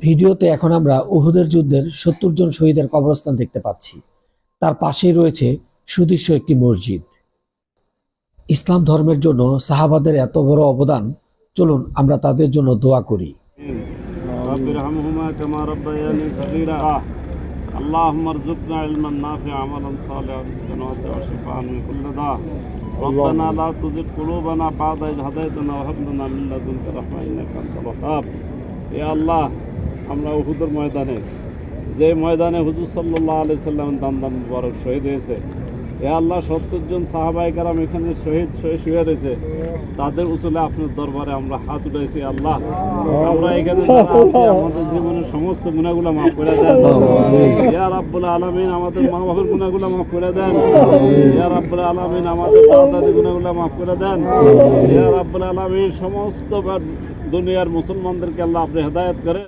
ভিডিওতে এখন আমরা উহুদের যুদ্ধের ৭০ জন শহীদের কবরস্থান দেখতে পাচ্ছি। তার পাশেই রয়েছে সুদৃশ্য একটি মসজিদ। ইসলাম ধর্মের জন্য সাহাবাদের এত বড় অবদান, চলুন আমরা তাদের জন্য দোয়া করি। اللهم ارزقنا علما نافعا عملا صالحا رزقا واسعا وشفاء من كل داء ربنا لا تزغ قلوبنا بعد إذ هديتنا وهب لنا من لدنك رحمة إنك أنت الوهاب يا الله আমরা উহুদের ময়দানে যে ময়দানে হুজুর সাল্লাল্লাহু আলাইহি সাল্লাম দান মুবারক শহীদ হয়েছে, এ আল্লাহ ৭০ জন সাহাবায়ে কেরাম এখানে শহীদ শুয়ে রয়েছে, তাদের উচলে আপনার দরবারে আমরা হাত উঠাইছি। আল্লাহ, আমরা এখানে যারা আছি আমাদের জীবনের সমস্ত গুনাহগুলো মাফ করে দেন ইয়া রাব্বুল আলামিন। আমাদের মা বাবার গুনাহগুলো মাফ করে দেন ইয়া রাব্বুল আলামিন। আমাদের দাদা দাদির গুনাহগুলো মাফ করে দেন ইয়া রাব্বুল আলামিন। সমস্ত দুনিয়ার মুসলমানদেরকে আল্লাহ আপনি হেদায়েত করে